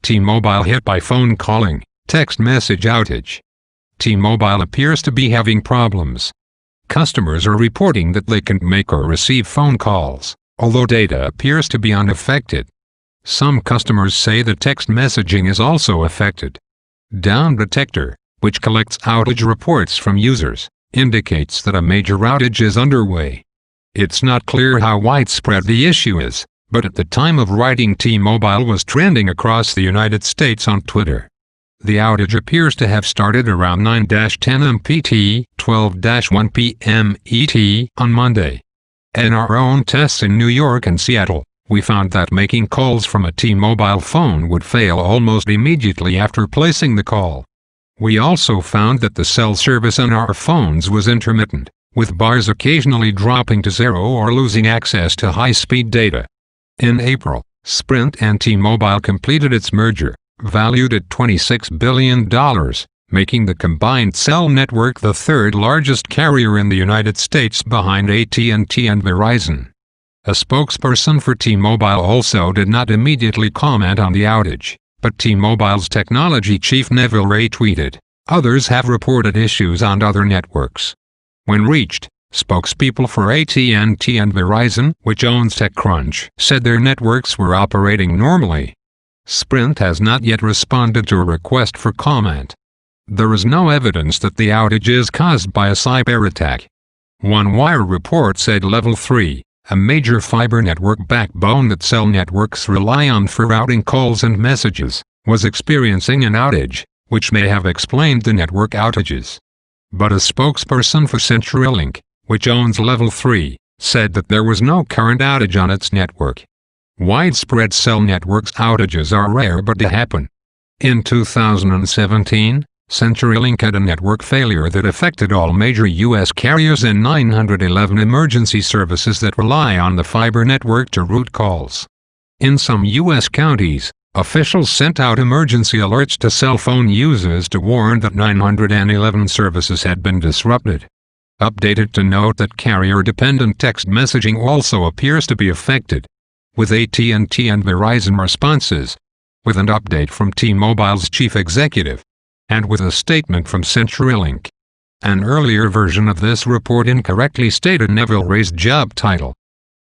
T-Mobile hit by phone calling, text message outage. T-Mobile appears to be having problems. Customers are reporting that they can't make or receive phone calls, although data appears to be unaffected. Some customers say that text messaging is also affected. Down Detector, which collects outage reports from users, indicates that a major outage is underway. It's not clear how widespread the issue is, but at the time of writing, T-Mobile was trending across the United States on Twitter. The outage appears to have started around 9-10 MPT, 12-1 PM ET on Monday. In our own tests in New York and Seattle, we found that making calls from a T-Mobile phone would fail almost immediately after placing the call. We also found that the cell service on our phones was intermittent, with bars occasionally dropping to zero or losing access to high-speed data. In April, Sprint and T-Mobile completed its merger, valued at $26 billion, making the combined cell network the third largest carrier in the United States behind AT&T and Verizon. A spokesperson for T-Mobile also did not immediately comment on the outage, but T-Mobile's technology chief Neville Ray tweeted, "Others have reported issues on other networks." When reached, spokespeople for AT&T and Verizon, which owns TechCrunch, said their networks were operating normally. Sprint has not yet responded to a request for comment. There is no evidence that the outage is caused by a cyber attack. OneWire report said Level 3, a major fiber network backbone that cell networks rely on for routing calls and messages, was experiencing an outage, which may have explained the network outages. But a spokesperson for CenturyLink, which owns Level 3, said that there was no current outage on its network. Widespread cell networks outages are rare but they happen. In 2017, CenturyLink had a network failure that affected all major U.S. carriers and 911 emergency services that rely on the fiber network to route calls. In some U.S. counties, officials sent out emergency alerts to cell phone users to warn that 911 services had been disrupted. Updated to note that carrier-dependent text messaging also appears to be affected, with AT&T and Verizon responses, with an update from T-Mobile's chief executive, and with a statement from CenturyLink. An earlier version of this report incorrectly stated Neville Ray's job title.